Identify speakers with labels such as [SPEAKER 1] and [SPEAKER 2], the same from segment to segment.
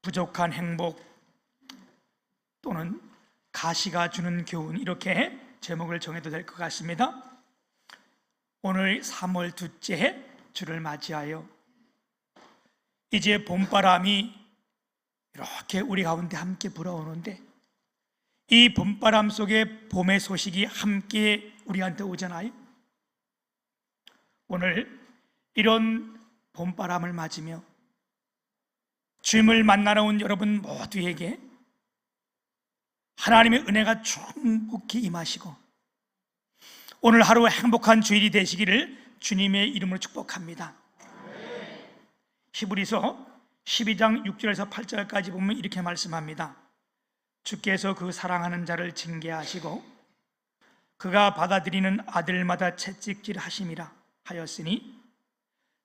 [SPEAKER 1] 부족한 행복 또는 가시가 주는 교훈, 이렇게 제목을 정해도 될 것 같습니다. 오늘 3월 둘째 주를 맞이하여 이제 봄바람이 이렇게 우리 가운데 함께 불어오는데, 이 봄바람 속에 봄의 소식이 함께 우리한테 오잖아요. 오늘 이런 봄바람을 맞으며 주님을 만나러 온 여러분 모두에게 하나님의 은혜가 충분히 임하시고 오늘 하루 행복한 주일이 되시기를 주님의 이름으로 축복합니다. 히브리서 12장 6절에서 8절까지 보면 이렇게 말씀합니다. 주께서 그 사랑하는 자를 징계하시고 그가 받아들이는 아들마다 채찍질 하심이라 하였으니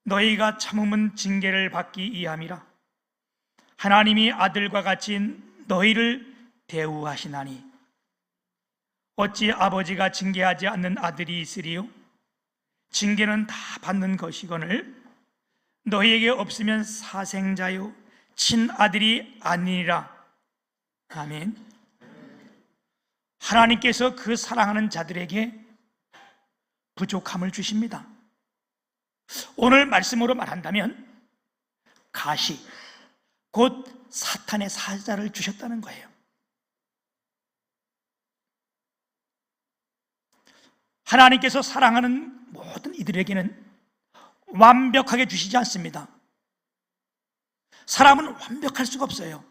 [SPEAKER 1] 너희가 참음은 징계를 받기 이함이라. 하나님이 아들과 같이 너희를 대우하시나니 어찌 아버지가 징계하지 않는 아들이 있으리요? 징계는 다 받는 것이거늘 너희에게 없으면 사생자요 친아들이 아니니라. 아멘. 하나님께서 그 사랑하는 자들에게 부족함을 주십니다. 오늘 말씀으로 말한다면 가시, 곧 사탄의 사자를 주셨다는 거예요. 하나님께서 사랑하는 모든 이들에게는 완벽하게 주시지 않습니다. 사람은 완벽할 수가 없어요.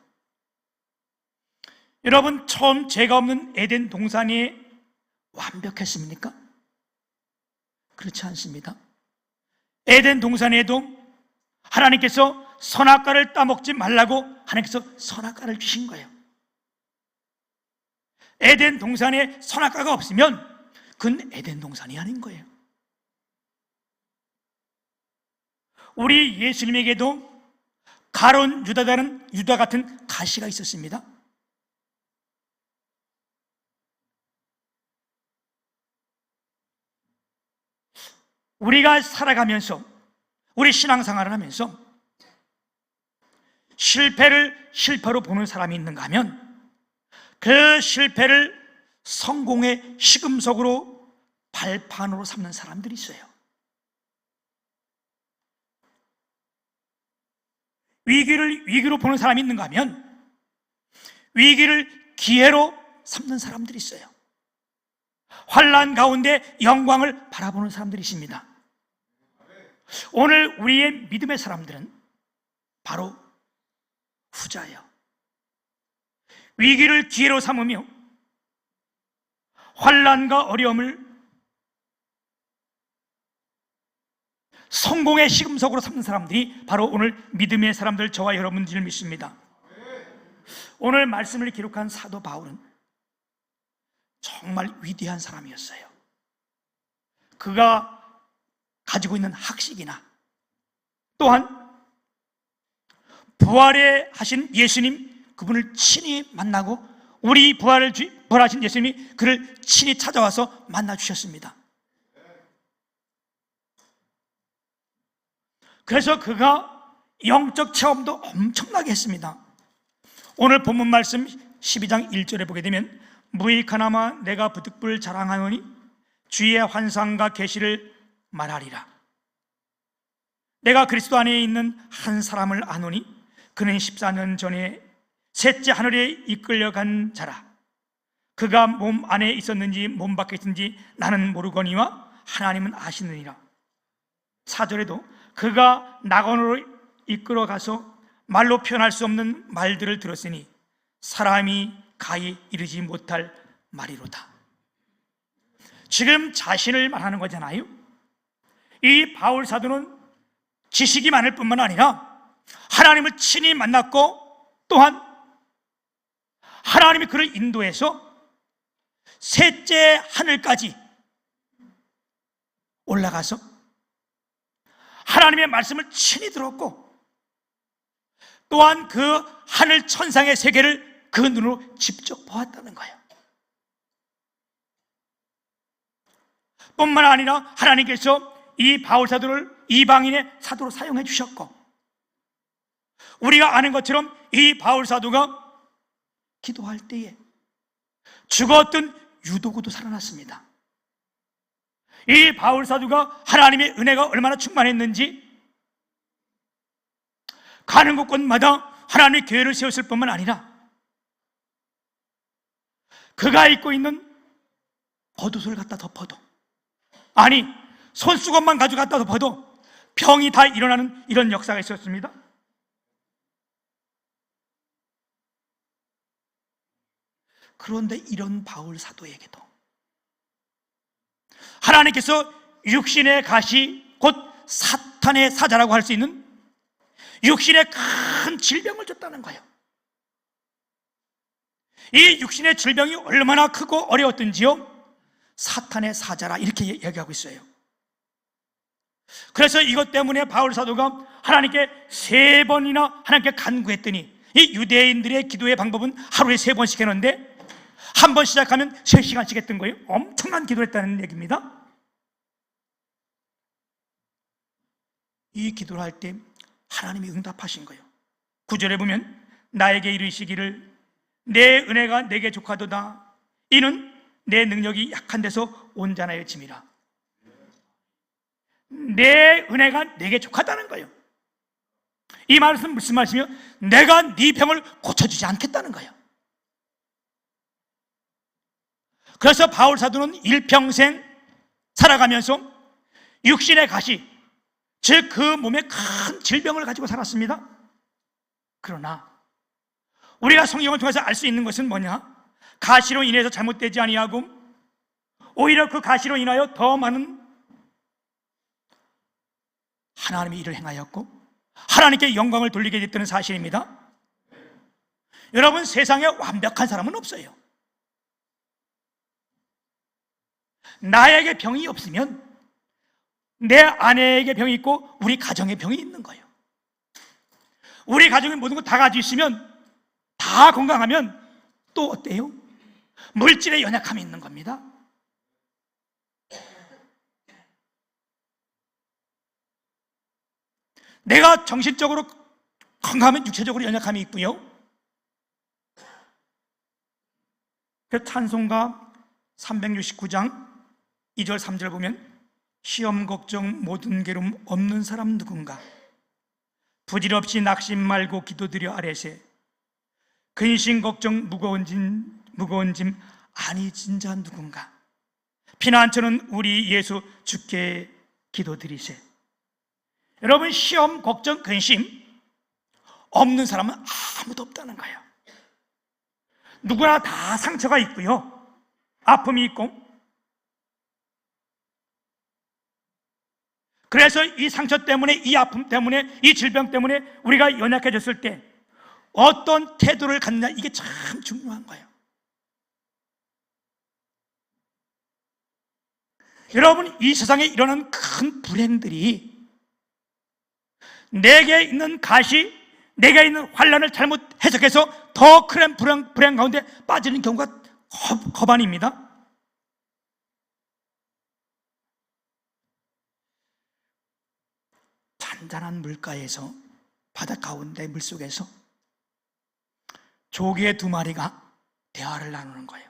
[SPEAKER 1] 여러분, 처음 죄가 없는 에덴 동산이 완벽했습니까? 그렇지 않습니다. 에덴 동산에도 하나님께서 선악과를 따먹지 말라고 하나님께서 선악과를 주신 거예요. 에덴 동산에 선악과가 없으면 그건 에덴 동산이 아닌 거예요. 우리 예수님에게도 가론 유다라는 유다 같은 가시가 있었습니다. 우리가 살아가면서, 우리 신앙생활을 하면서 실패를 실패로 보는 사람이 있는가 하면 그 실패를 성공의 시금석으로 발판으로 삼는 사람들이 있어요. 위기를 위기로 보는 사람이 있는가 하면 위기를 기회로 삼는 사람들이 있어요. 환난 가운데 영광을 바라보는 사람들이 있습니다. 오늘 우리의 믿음의 사람들은 바로 후자예요. 위기를 기회로 삼으며 환난과 어려움을 성공의 시금석으로 삼는 사람들이 바로 오늘 믿음의 사람들, 저와 여러분들을 믿습니다. 오늘 말씀을 기록한 사도 바울은 정말 위대한 사람이었어요. 그가 가지고 있는 학식이나 또한 부활에 하신 예수님, 그분을 친히 만나고 우리 부활하신 예수님이 그를 친히 찾아와서 만나 주셨습니다. 그래서 그가 영적 체험도 엄청나게 했습니다. 오늘 본문 말씀 12장 1절에 보게 되면 무익하나마 내가 부득불 자랑하노니 주의 환상과 계시를 말하리라. 내가 그리스도 안에 있는 한 사람을 아노니 그는 14년 전에 셋째 하늘에 이끌려간 자라. 그가 몸 안에 있었는지 몸 밖에 있었는지 나는 모르거니와 하나님은 아시느니라. 4절에도 그가 낙원으로 이끌어가서 말로 표현할 수 없는 말들을 들었으니 사람이 가히 이르지 못할 말이로다. 지금 자신을 말하는 거잖아요. 이 바울 사도는 지식이 많을 뿐만 아니라 하나님을 친히 만났고 또한 하나님이 그를 인도해서 셋째 하늘까지 올라가서 하나님의 말씀을 친히 들었고 또한 그 하늘 천상의 세계를 그 눈으로 직접 보았다는 거예요. 뿐만 아니라 하나님께서 이 바울 사도를 이방인의 사도로 사용해 주셨고 우리가 아는 것처럼 이 바울 사도가 기도할 때에 죽었던 유도구도 살아났습니다. 이 바울 사도가 하나님의 은혜가 얼마나 충만했는지 가는 곳곳마다 하나님의 교회를 세웠을 뿐만 아니라 그가 입고 있는 겉옷을 갖다 덮어도, 아니 손수건만 가져갔다 덮어도 병이 다 일어나는 이런 역사가 있었습니다. 그런데 이런 바울 사도에게도 하나님께서 육신의 가시, 곧 사탄의 사자라고 할 수 있는 육신의 큰 질병을 줬다는 거예요. 이 육신의 질병이 얼마나 크고 어려웠던지요, 사탄의 사자라 이렇게 얘기하고 있어요. 그래서 이것 때문에 바울 사도가 하나님께 3번이나 하나님께 간구했더니, 이 유대인들의 기도의 방법은 하루에 3번씩 했는데 한 번 시작하면 3시간씩 했던 거예요. 엄청난 기도를 했다는 얘기입니다. 이 기도를 할 때 하나님이 응답하신 거예요. 9절에 보면 나에게 이르시기를 내 은혜가 내게 족하도다. 이는 내 능력이 약한 데서 온전하여 짐이라. 내 은혜가 내게 족하다는 거예요. 이 말은 무슨 말씀이요? 내가 네 병을 고쳐주지 않겠다는 거예요. 그래서 바울 사도는 일평생 살아가면서 육신의 가시, 즉 그 몸에 큰 질병을 가지고 살았습니다. 그러나 우리가 성경을 통해서 알 수 있는 것은 뭐냐? 가시로 인해서 잘못되지 아니하고 오히려 그 가시로 인하여 더 많은 하나님의 일을 행하였고 하나님께 영광을 돌리게 됐다는 사실입니다. 여러분, 세상에 완벽한 사람은 없어요. 나에게 병이 없으면 내 아내에게 병이 있고 우리 가정에 병이 있는 거예요. 우리 가정에 모든 거 다 가지고 있으면, 다 건강하면 또 어때요? 물질의 연약함이 있는 겁니다. 내가 정신적으로 건강하면 육체적으로 연약함이 있고요. 그 찬송가 369장 2절 3절 보면 시험 걱정 모든 괴로움 없는 사람 누군가, 부질없이 낙심 말고 기도드려 아래세, 근심 걱정 무거운 짐 아니 진자 누군가, 피난처는 우리 예수 주께 기도드리세. 여러분, 시험 걱정 근심 없는 사람은 아무도 없다는 거예요. 누구나 다 상처가 있고요, 아픔이 있고. 그래서 이 상처 때문에, 이 아픔 때문에, 이 질병 때문에 우리가 연약해졌을 때 어떤 태도를 갖느냐, 이게 참 중요한 거예요. 여러분, 이 세상에 일어나는 큰 불행들이 내게 있는 가시, 내게 있는 환난을 잘못 해석해서 더 큰 불행 가운데 빠지는 경우가 거반입니다. 잔잔한 물가에서, 바다 가운데 물속에서 조개 2마리가 대화를 나누는 거예요.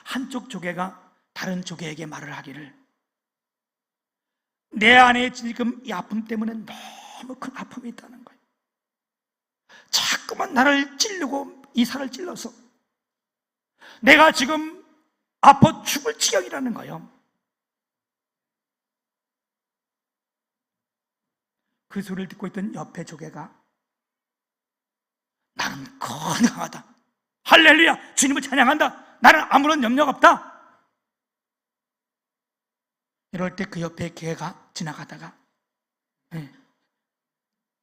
[SPEAKER 1] 한쪽 조개가 다른 조개에게 말을 하기를, 내 안에 지금 이 아픔 때문에 너무 큰 아픔이 있다는 거예요. 자꾸만 나를 찌르고 이 살을 찔러서 내가 지금 아파 죽을 지경이라는 거예요. 그 소리를 듣고 있던 옆에 조개가 나는 건강하다, 할렐루야, 주님을 찬양한다, 나는 아무런 염려가 없다. 이럴 때 그 옆에 개가 지나가다가,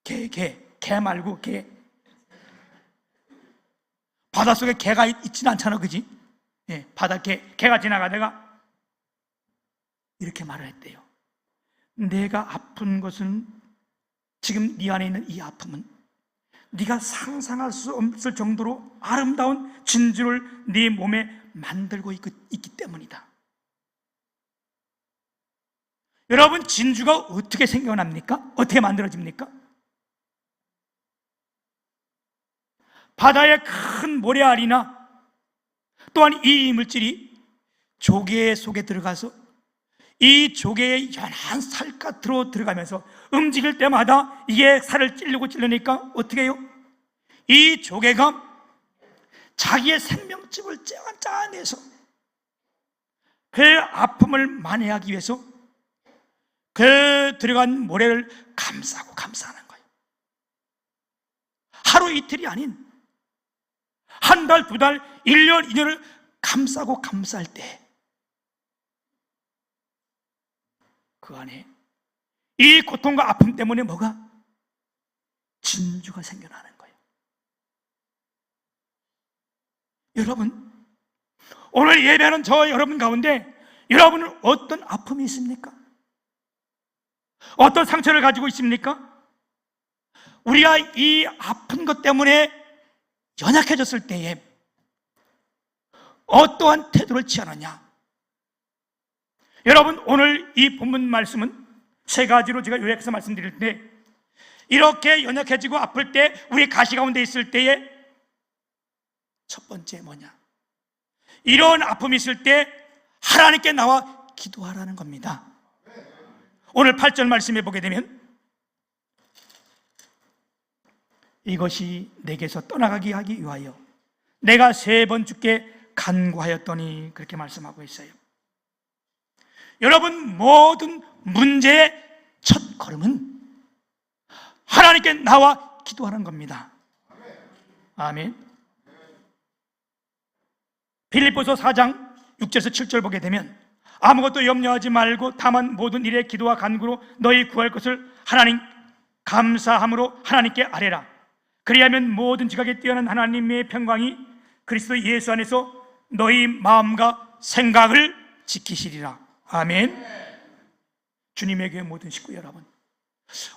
[SPEAKER 1] 개 말고 개, 바닷속에 개가 있진 않잖아, 그지? 바닷개가 지나가다가 이렇게 말을 했대요. 내가 아픈 것은, 지금 네 안에 있는 이 아픔은 네가 상상할 수 없을 정도로 아름다운 진주를 네 몸에 만들고 있기 때문이다. 여러분, 진주가 어떻게 생겨납니까? 어떻게 만들어집니까? 바다의 큰 모래알이나 또한 이 이물질이 조개 속에 들어가서 이 조개의 연한 살갗으로 들어가면서 움직일 때마다 이게 살을 찔르니까 어떻게 해요? 이 조개가 자기의 생명즙을 짜내서 그 아픔을 만회하기 위해서 그 들어간 모래를 감싸는 거예요. 하루 이틀이 아닌 한 달, 두 달, 1년, 2년을 감쌀 때 그 안에 이 고통과 아픔 때문에 뭐가? 진주가 생겨나는 거예요. 여러분, 오늘 예배하는 저 여러분 가운데 여러분은 어떤 아픔이 있습니까? 어떤 상처를 가지고 있습니까? 우리가 이 아픈 것 때문에 연약해졌을 때에 어떠한 태도를 취하느냐? 여러분, 오늘 이 본문 말씀은 세 가지로 제가 요약해서 말씀드릴 때, 이렇게 연약해지고 아플 때, 우리 가시 가운데 있을 때에 첫 번째 뭐냐? 이런 아픔이 있을 때 하나님께 나와 기도하라는 겁니다. 오늘 8절 말씀해 보게 되면, 이것이 내게서 떠나가게 하기 위하여 내가 3번 주께 간구하였더니, 그렇게 말씀하고 있어요. 여러분, 모든 문제의 첫 걸음은 하나님께 나와 기도하는 겁니다. 아멘. 빌립보서 4장 6절에서 7절 보게 되면, 아무것도 염려하지 말고 다만 모든 일에 기도와 간구로 너희 구할 것을 하나님 감사함으로 하나님께 아뢰라. 그리하면 모든 지각에 뛰어난 하나님의 평강이 그리스도 예수 안에서 너희 마음과 생각을 지키시리라. 아멘. 주님의 교회 모든 식구 여러분,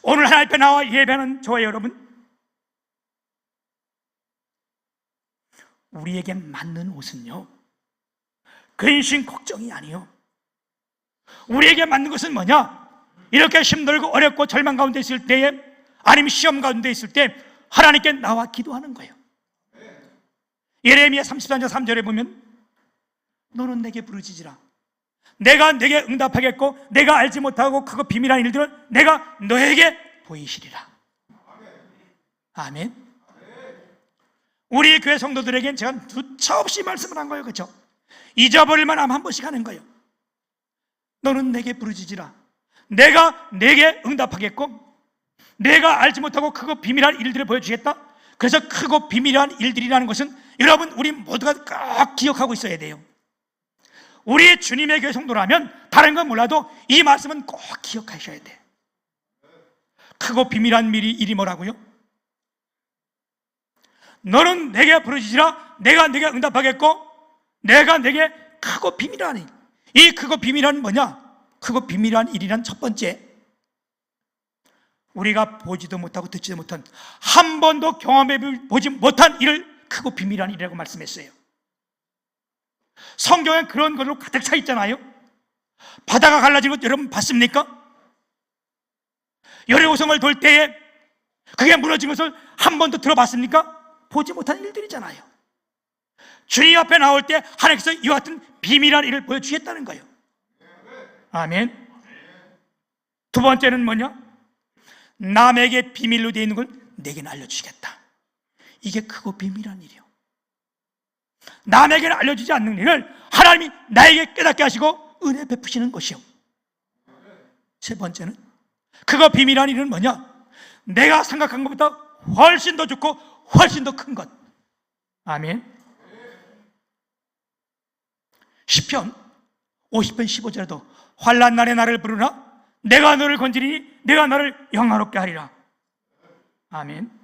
[SPEAKER 1] 오늘 하나님 앞에 나와 예배하는 저와 여러분, 우리에게 맞는 옷은요, 근심 걱정이 아니요, 우리에게 맞는 것은 뭐냐? 이렇게 힘들고 어렵고 절망 가운데 있을 때에, 아니면 시험 가운데 있을 때 하나님께 나와 기도하는 거예요. 예레미야 33장 3절에 보면, 너는 내게 부르짖으라. 내가 내게 응답하겠고 내가 알지 못하고 크고 비밀한 일들을 내가 너에게 보이시리라. 아멘. 우리 교회 성도들에겐 제가 누차없이 말씀을 한 거예요. 그렇죠? 잊어버릴 만하면 한 번씩 하는 거예요. 너는 내게 부르짖으라. 내가 내게 응답하겠고 내가 알지 못하고 크고 비밀한 일들을 보여주겠다. 그래서 크고 비밀한 일들이라는 것은 여러분, 우리 모두가 꼭 기억하고 있어야 돼요. 우리 주님의 교회 성도라면 다른 건 몰라도 이 말씀은 꼭 기억하셔야 돼요. 크고 비밀한 일이 뭐라고요? 너는 내게 부르짖으라. 내가 내게 응답하겠고 내가 내게 크고 비밀한 일. 이 크고 비밀한 뭐냐? 크고 비밀한 일이란 첫 번째, 우리가 보지도 못하고 듣지도 못한, 한 번도 경험해 보지 못한 일을 크고 비밀한 일이라고 말씀했어요. 성경에 그런 걸로 가득 차 있잖아요. 바다가 갈라진 것 여러분 봤습니까? 여리고성을 돌 때에 그게 무너진 것을 한 번도 들어봤습니까? 보지 못한 일들이잖아요. 주님 앞에 나올 때 하나님께서 이와 같은 비밀한 일을 보여주겠다는 거예요. 아멘. 두 번째는 뭐냐? 남에게 비밀로 되어 있는 걸 내게는 알려주시겠다. 이게 크고 비밀한 일이요. 남에게는 알려주지 않는 일을 하나님이 나에게 깨닫게 하시고 은혜 베푸시는 것이요. 세 번째는, 그거 비밀한 일은 뭐냐? 내가 생각한 것보다 훨씬 더 좋고 훨씬 더 큰 것. 아멘. 시편 50편 15절에도 환난 날에 나를 부르라. 내가 너를 건지리니 내가 너를 영화롭게 하리라. 아멘.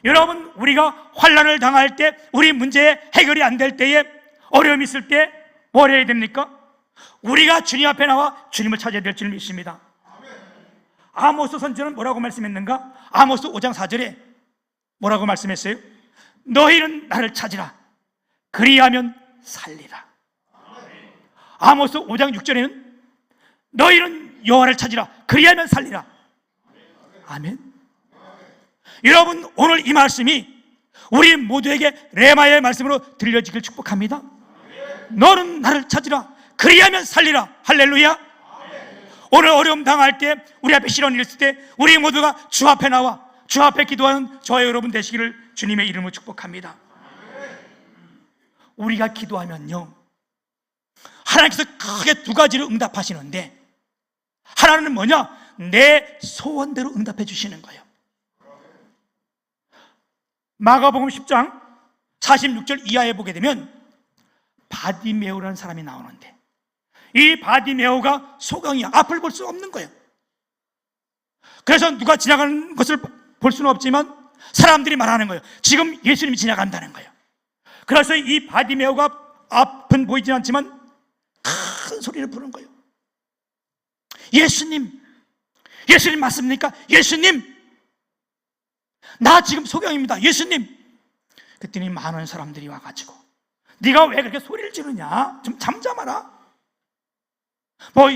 [SPEAKER 1] 여러분, 우리가 환난을 당할 때, 우리 문제 해결이 안 될 때에, 어려움이 있을 때 뭘 해야 됩니까? 우리가 주님 앞에 나와 주님을 찾아야 될 줄 믿습니다. 아모스 선지자는 뭐라고 말씀했는가? 아모스 5장 4절에 뭐라고 말씀했어요? 너희는 나를 찾으라. 그리하면 살리라. 아모스 5장 6절에는 너희는 여호와를 찾으라. 그리하면 살리라. 아멘. 여러분, 오늘 이 말씀이 우리 모두에게 레마의 말씀으로 들려지길 축복합니다. 너는 나를 찾으라, 그리하면 살리라. 할렐루야. 오늘 어려움 당할 때, 우리 앞에 시련이 있을 때 우리 모두가 주 앞에 나와 주 앞에 기도하는 저와 여러분 되시기를 주님의 이름으로 축복합니다. 우리가 기도하면요, 하나님께서 크게 두 가지로 응답하시는데, 하나는 뭐냐? 내 소원대로 응답해 주시는 거예요. 마가복음 10장 46절 이하에 보게 되면 바디메오라는 사람이 나오는데, 이 바디메오가 소경이야. 앞을 볼 수 없는 거예요. 그래서 누가 지나가는 것을 볼 수는 없지만 사람들이 말하는 거예요. 지금 예수님이 지나간다는 거예요. 그래서 이 바디메오가 앞은 보이진 않지만 큰 소리를 부르는 거예요. 예수님, 예수님 맞습니까? 예수님, 나 지금 소경입니다. 예수님. 그랬더니 많은 사람들이 와가지고, 네가 왜 그렇게 소리를 지르냐? 좀 잠잠하라. 뭐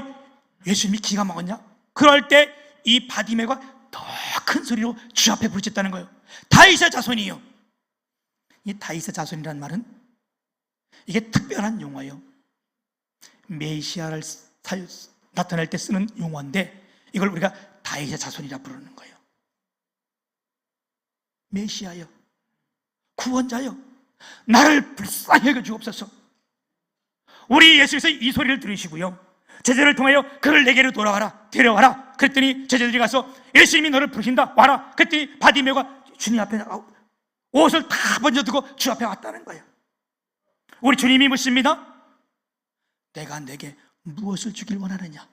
[SPEAKER 1] 예수님이 기가 먹었냐? 그럴 때 이 바디메오가 더 큰 소리로 주 앞에 부르짖다는 거예요. 다윗의 자손이요. 이 다윗의 자손이라는 말은 이게 특별한 용어예요. 메시아를 나타낼 때 쓰는 용어인데, 이걸 우리가 다윗의 자손이라 부르는 거예요. 메시아요, 구원자요, 나를 불쌍히 여겨 주옵소서. 우리 예수께서 이 소리를 들으시고요, 제자를 통하여 그를 내게로 돌아와라, 데려와라. 그랬더니 제자들이 가서 예수님이 너를 부르신다, 와라. 그랬더니 바디메오가 주님 앞에 옷을 다 번져두고 주 앞에 왔다는 거예요. 우리 주님이 묻습니다. 내가 내게 무엇을 주길 원하느냐?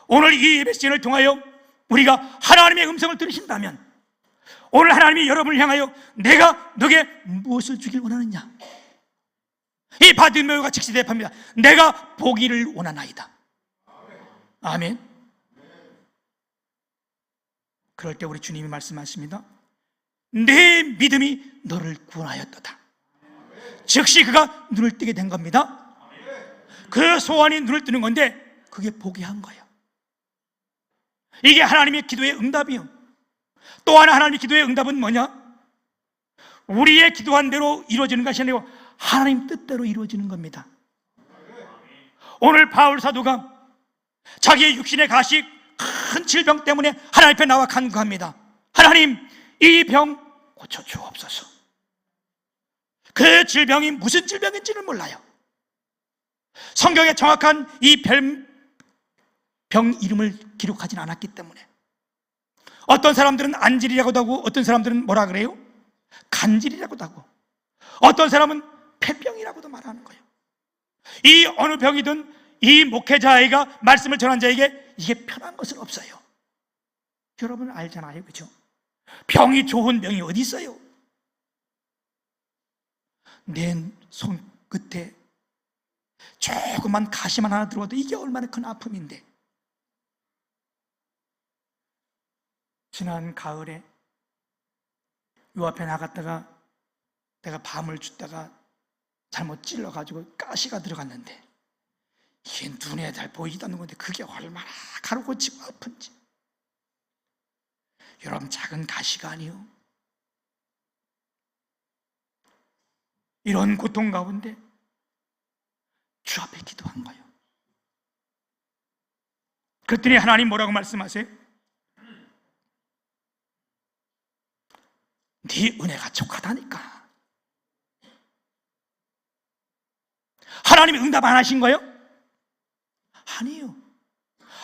[SPEAKER 1] 오늘 이 예배 시간을 통하여 우리가 하나님의 음성을 들으신다면, 오늘 하나님이 여러분을 향하여 내가 너에게 무엇을 주길 원하느냐? 이 바디메오가 즉시 대답합니다. 내가 보기를 원하나이다. 아멘. 그럴 때 우리 주님이 말씀하십니다. 내 믿음이 너를 구원하였도다. 즉시 그가 눈을 뜨게 된 겁니다. 그 소원이 눈을 뜨는 건데, 그게 보게 한 거예요. 이게 하나님의 기도의 응답이요. 또 하나 하나님의 기도의 응답은 뭐냐? 우리의 기도한 대로 이루어지는 것이 아니고 하나님 뜻대로 이루어지는 겁니다. 오늘 바울 사도가 자기의 육신의 가식, 큰 질병 때문에 하나님 앞에 나와 간구합니다. 하나님, 이 병 고쳐주옵소서. 그 질병이 무슨 질병인지는 몰라요. 성경에 정확한 이 병 이름을 기록하진 않았기 때문에, 어떤 사람들은 안질이라고도 하고, 어떤 사람들은 뭐라 그래요? 간질이라고도 하고, 어떤 사람은 폐병이라고도 말하는 거예요. 이 어느 병이든 이 목회자에게 말씀을 전한 자에게 이게 편한 것은 없어요. 여러분 알잖아요, 그죠? 병이 좋은 병이 어디 있어요? 내 손끝에 조그만 가시만 하나 들어와도 이게 얼마나 큰 아픔인데, 지난 가을에 요 앞에 나갔다가 내가 밤을 줬다가 잘못 찔러가지고 가시가 들어갔는데, 이게 눈에 잘 보이지도 않는 건데 그게 얼마나 가루고치고 아픈지. 여러분, 작은 가시가 아니요, 이런 고통 가운데 주 앞에 기도한 거예요. 그랬더니 하나님 뭐라고 말씀하세요? 네 은혜가 족하다니까. 하나님이 응답 안 하신 거예요? 아니에요.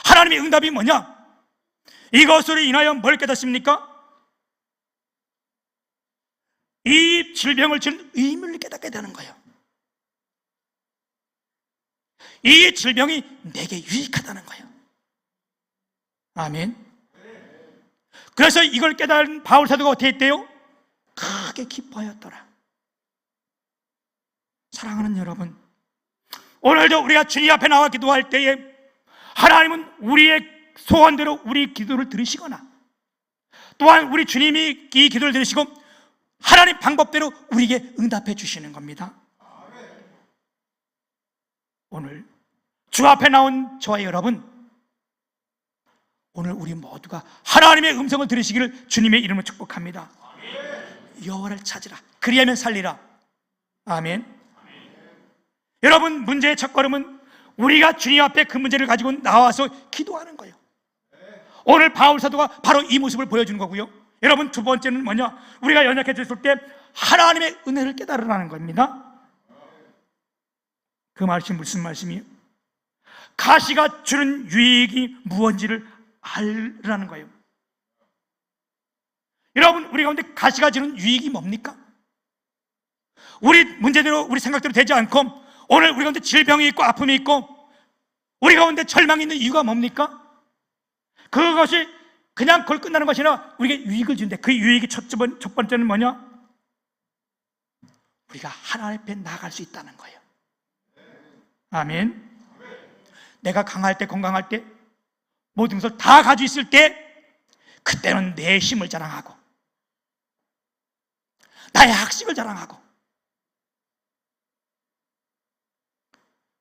[SPEAKER 1] 하나님의 응답이 뭐냐? 이것으로 인하여 뭘 깨닫습니까? 이 질병을 준 의미를 깨닫게 되는 거예요. 이 질병이 내게 유익하다는 거예요. 아멘. 그래서 이걸 깨달은 바울 사도가 어떻게 했대요? 크게 기뻐하였더라. 사랑하는 여러분, 오늘도 우리가 주님 앞에 나와 기도할 때에 하나님은 우리의 소원대로 우리 기도를 들으시거나, 또한 우리 주님이 이 기도를 들으시고 하나님 방법대로 우리에게 응답해 주시는 겁니다. 오늘 주 앞에 나온 저와 여러분, 오늘 우리 모두가 하나님의 음성을 들으시기를 주님의 이름으로 축복합니다. 여호와를 찾으라, 그리하면 살리라. 아멘. 여러분, 문제의 첫걸음은 우리가 주님 앞에 그 문제를 가지고 나와서 기도하는 거예요. 오늘 바울 사도가 바로 이 모습을 보여주는 거고요. 여러분, 두 번째는 뭐냐? 우리가 연약해졌을 때 하나님의 은혜를 깨달으라는 겁니다. 그 말씀이 무슨 말씀이에요? 가시가 주는 유익이 무엇인지를 알라는 거예요. 여러분, 우리 가운데 가시가 주는 유익이 뭡니까? 우리 문제대로, 우리 생각대로 되지 않고 오늘 우리 가운데 질병이 있고 아픔이 있고 우리 가운데 절망이 있는 이유가 뭡니까? 그것이 그냥 그걸 끝나는 것이 아니라 우리에게 유익을 주는데, 그 유익이 첫 번째는 뭐냐? 우리가 하나님 앞에 나아갈 수 있다는 거예요. 아멘. 내가 강할 때, 건강할 때, 모든 것을 다 가지고 있을 때, 그때는 내 힘을 자랑하고 나의 학식을 자랑하고,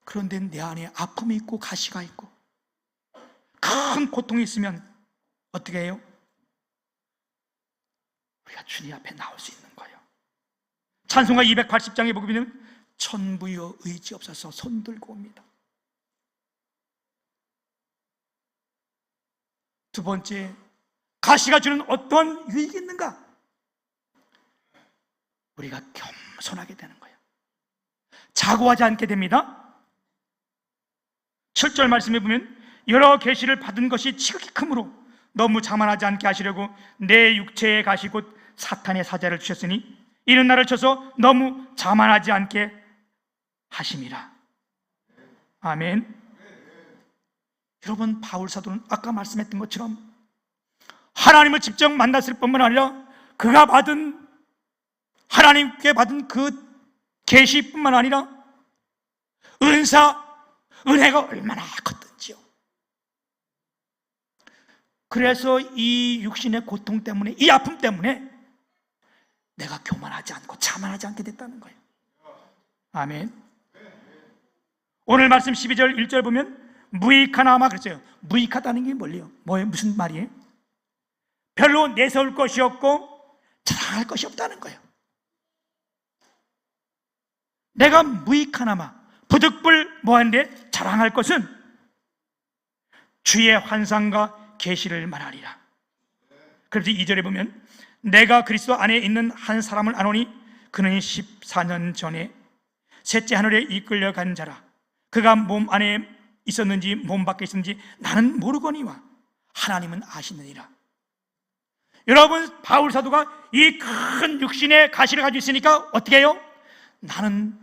[SPEAKER 1] 그런데 내 안에 아픔이 있고 가시가 있고 큰 고통이 있으면 어떻게 해요? 우리가 주님 앞에 나올 수 있는 거예요. 찬송가 280장에 보면 천부여 의지 없어서 손 들고 옵니다. 두 번째, 가시가 주는 어떤 유익이 있는가? 우리가 겸손하게 되는 거예요. 자고하지 않게 됩니다. 7절 말씀에 보면 여러 계시를 받은 것이 지극히 크므로 너무 자만하지 않게 하시려고 내 육체의 가시 곧 사탄의 사자를 주셨으니 이는 나를 쳐서 너무 자만하지 않게 하심이라. 아멘. 여러분, 바울 사도는 아까 말씀했던 것처럼 하나님을 직접 만났을 뿐만 아니라 그가 받은, 하나님께 받은 그 계시뿐만 아니라 은혜가 얼마나 컸던지요. 그래서 이 육신의 고통 때문에, 이 아픔 때문에 내가 교만하지 않고 자만하지 않게 됐다는 거예요. 아멘. 오늘 말씀 12절 1절 보면 무익하나마 그랬어요. 무익하다는 게 뭐예요? 무슨 말이에요? 별로 내세울 것이 없고 자랑할 것이 없다는 거예요. 내가 무익하나마, 부득불 뭐한데 자랑할 것은 주의 환상과 계시를 말하리라. 그래서 2절에 보면 내가 그리스도 안에 있는 한 사람을 아노니 그는 14년 전에 셋째 하늘에 이끌려간 자라. 그가 몸 안에 있었는지 몸 밖에 있었는지 나는 모르거니와 하나님은 아시느니라. 여러분, 바울 사도가 이 큰 육신의 가시를 가지고 있으니까 어떻게 해요? 나는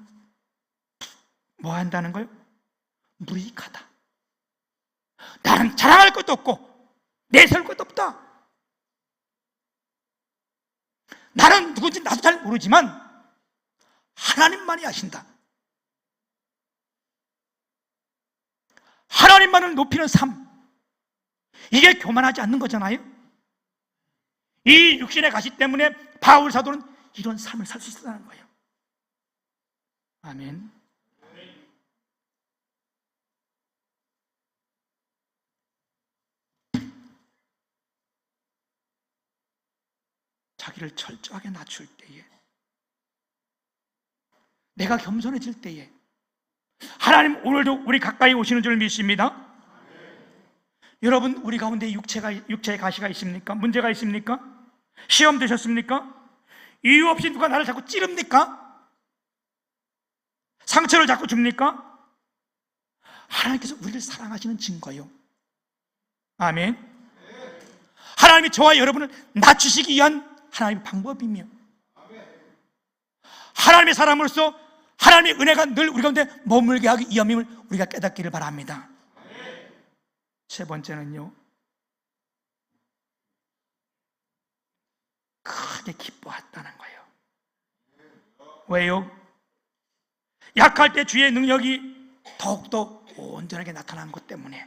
[SPEAKER 1] 뭐 한다는 거예요? 무익하다. 나는 자랑할 것도 없고 내세울 것도 없다. 나는 누군지 나도 잘 모르지만 하나님만이 아신다. 하나님만을 높이는 삶, 이게 교만하지 않는 거잖아요. 이 육신의 가시 때문에 바울 사도는 이런 삶을 살 수 있다는 거예요. 아멘. 자기를 철저하게 낮출 때에, 내가 겸손해질 때에 하나님 오늘도 우리 가까이 오시는 줄 믿습니다. 여러분, 우리 가운데 육체의 가시가 있습니까? 문제가 있습니까? 시험 되셨습니까? 이유 없이 누가 나를 자꾸 찌릅니까? 상처를 자꾸 줍니까? 하나님께서 우리를 사랑하시는 증거요. 아멘. 하나님이 저와 여러분을 낮추시기 위한 하나님의 방법이며, 하나님의 사람으로서 하나님의 은혜가 늘 우리 가운데 머물게 하기 위함임을 우리가 깨닫기를 바랍니다. 세 번째는요, 크게 기뻐했다는 거예요. 왜요? 약할 때 주의 능력이 더욱더 온전하게 나타나는 것 때문에.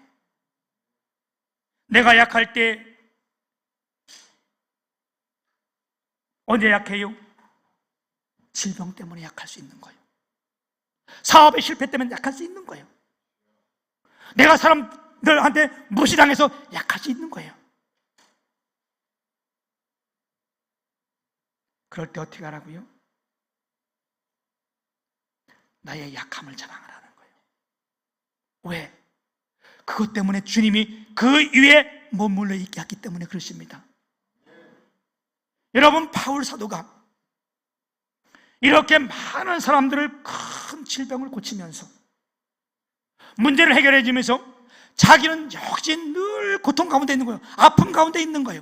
[SPEAKER 1] 내가 약할 때 언제 약해요? 질병 때문에 약할 수 있는 거예요. 사업의 실패 때문에 약할 수 있는 거예요. 내가 사람 사람들한테 무시당해서 약할 수 있는 거예요. 그럴 때 어떻게 하라고요? 나의 약함을 자랑하라는 거예요. 왜? 그것 때문에 주님이 그 위에 머물러 있게 했기 때문에 그렇습니다. 여러분, 바울 사도가 이렇게 많은 사람들을 큰 질병을 고치면서 문제를 해결해 주면서 자기는 역시 늘 고통 가운데 있는 거예요. 아픔 가운데 있는 거예요.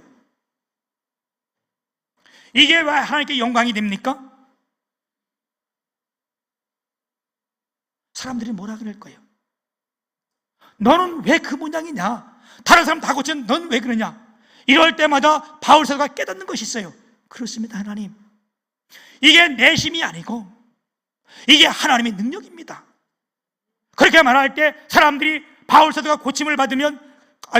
[SPEAKER 1] 이게 왜 하나님께 영광이 됩니까? 사람들이 뭐라 그럴 거예요? 너는 왜 그 모양이냐? 다른 사람 다 고치는 넌 왜 그러냐? 이럴 때마다 바울 사도가 깨닫는 것이 있어요. 그렇습니다, 하나님. 이게 내 힘이 아니고 이게 하나님의 능력입니다. 그렇게 말할 때 사람들이 바울 사도가 고침을 받으면,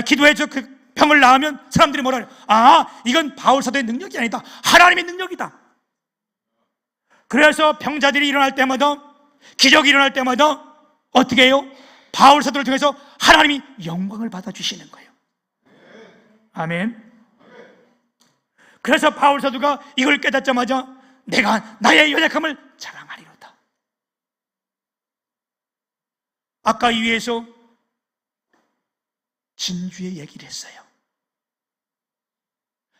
[SPEAKER 1] 기도해서 그 병을 나으면 사람들이 뭐라 그래요? 아, 이건 바울 사도의 능력이 아니다, 하나님의 능력이다. 그래서 병자들이 일어날 때마다, 기적이 일어날 때마다 어떻게 해요? 바울 사도를 통해서 하나님이 영광을 받아주시는 거예요. 아멘. 그래서 바울 사도가 이걸 깨닫자마자 내가 나의 연약함을 자랑하리로다. 아까 이 위에서 진주의 얘기를 했어요.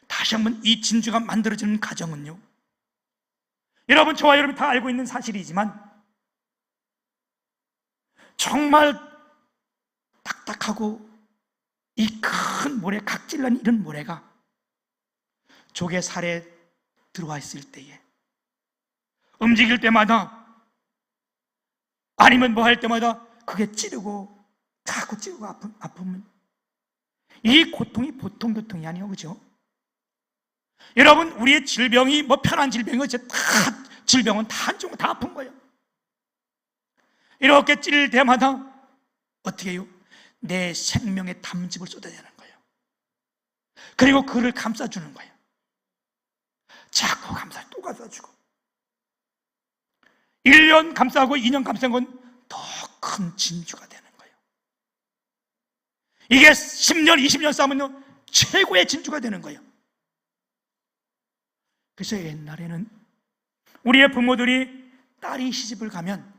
[SPEAKER 1] 다시 한번 이 진주가 만들어지는 과정은요, 여러분, 저와 여러분이 다 알고 있는 사실이지만 정말 딱딱하고 이 큰 모래, 각질난 이런 모래가 조개 살에 들어와 있을 때에 움직일 때마다, 아니면 뭐 할 때마다 그게 찌르고 자꾸 찌르고 아프면 이 고통이 보통 고통이 아니에요, 그죠? 여러분, 우리의 질병이 뭐 편한 질병이 어째 다, 질병은 다 안 좋은 거 다 아픈 거예요. 이렇게 찌를 때마다 어떻게 해요? 내 생명의 담즙을 쏟아내는 거예요. 그리고 그를 감싸주는 거예요. 자꾸 감싸, 또 감싸주고, 1년 감싸고 2년 감싼 건 더 큰 진주가 되는 거예요. 이게 10년, 20년 싸우면 최고의 진주가 되는 거예요. 그래서 옛날에는 우리의 부모들이 딸이 시집을 가면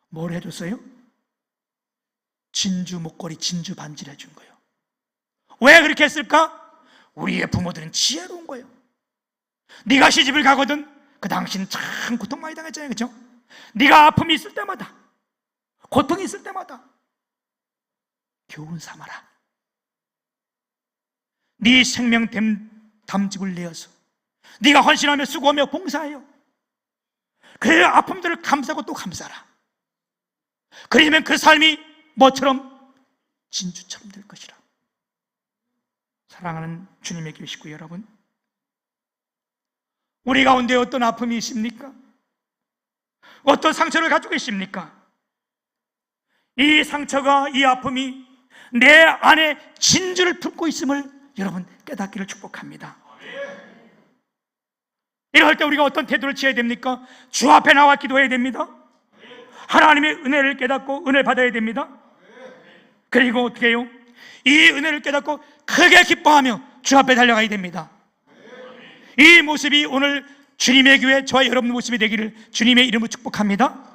[SPEAKER 1] 뭘 해줬어요? 진주 목걸이, 진주 반지를 해준 거예요. 왜 그렇게 했을까? 우리의 부모들은 지혜로운 거예요. 네가 시집을 가거든, 그 당시는 참 고통 많이 당했잖아요, 그렇죠? 네가 아픔이 있을 때마다, 고통이 있을 때마다 교훈 삼아라. 네 생명 담즙을 내어서 네가 헌신하며 수고하며 봉사해요. 그 아픔들을 감싸고 또 감싸라. 그러면 그 삶이 뭐처럼? 진주처럼 될 것이라. 사랑하는 주님의 교회 식구 여러분, 우리 가운데 어떤 아픔이 있습니까? 어떤 상처를 가지고 계십니까? 이 상처가, 이 아픔이 내 안에 진주를 품고 있음을 여러분 깨닫기를 축복합니다. 이럴 때 우리가 어떤 태도를 취해야 됩니까? 주 앞에 나와 기도해야 됩니다. 하나님의 은혜를 깨닫고 은혜를 받아야 됩니다. 그리고 어떻게 해요? 이 은혜를 깨닫고 크게 기뻐하며 주 앞에 달려가야 됩니다. 이 모습이 오늘 주님의 교회, 저와 여러분의 모습이 되기를 주님의 이름으로 축복합니다.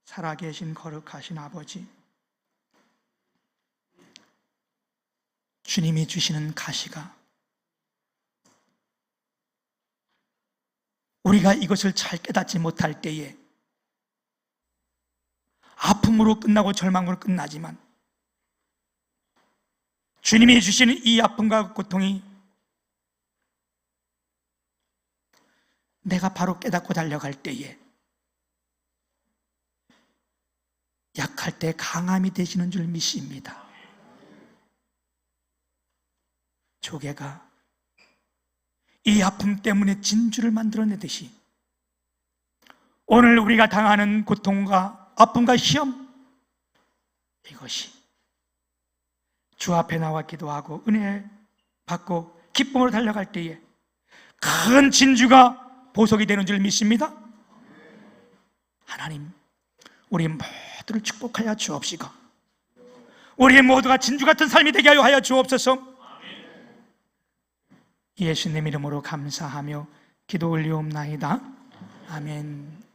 [SPEAKER 1] 살아계신 거룩하신 아버지, 주님이 주시는 가시가 우리가 이것을 잘 깨닫지 못할 때에 아픔으로 끝나고 절망으로 끝나지만, 주님이 주시는 이 아픔과 고통이 내가 바로 깨닫고 달려갈 때에 약할 때 강함이 되시는 줄 믿습니다. 조개가 이 아픔 때문에 진주를 만들어내듯이 오늘 우리가 당하는 고통과 아픔과 시험, 이것이 주 앞에 나와 기도하고 은혜 받고 기쁨으로 달려갈 때에 큰 진주가 보석이 되는 줄 믿습니다. 하나님, 우리 모두를 축복하여 주옵시고 우리 모두가 진주 같은 삶이 되게 하여 주옵소서. 예수님 이름으로 감사하며 기도 올리옵나이다. 아멘.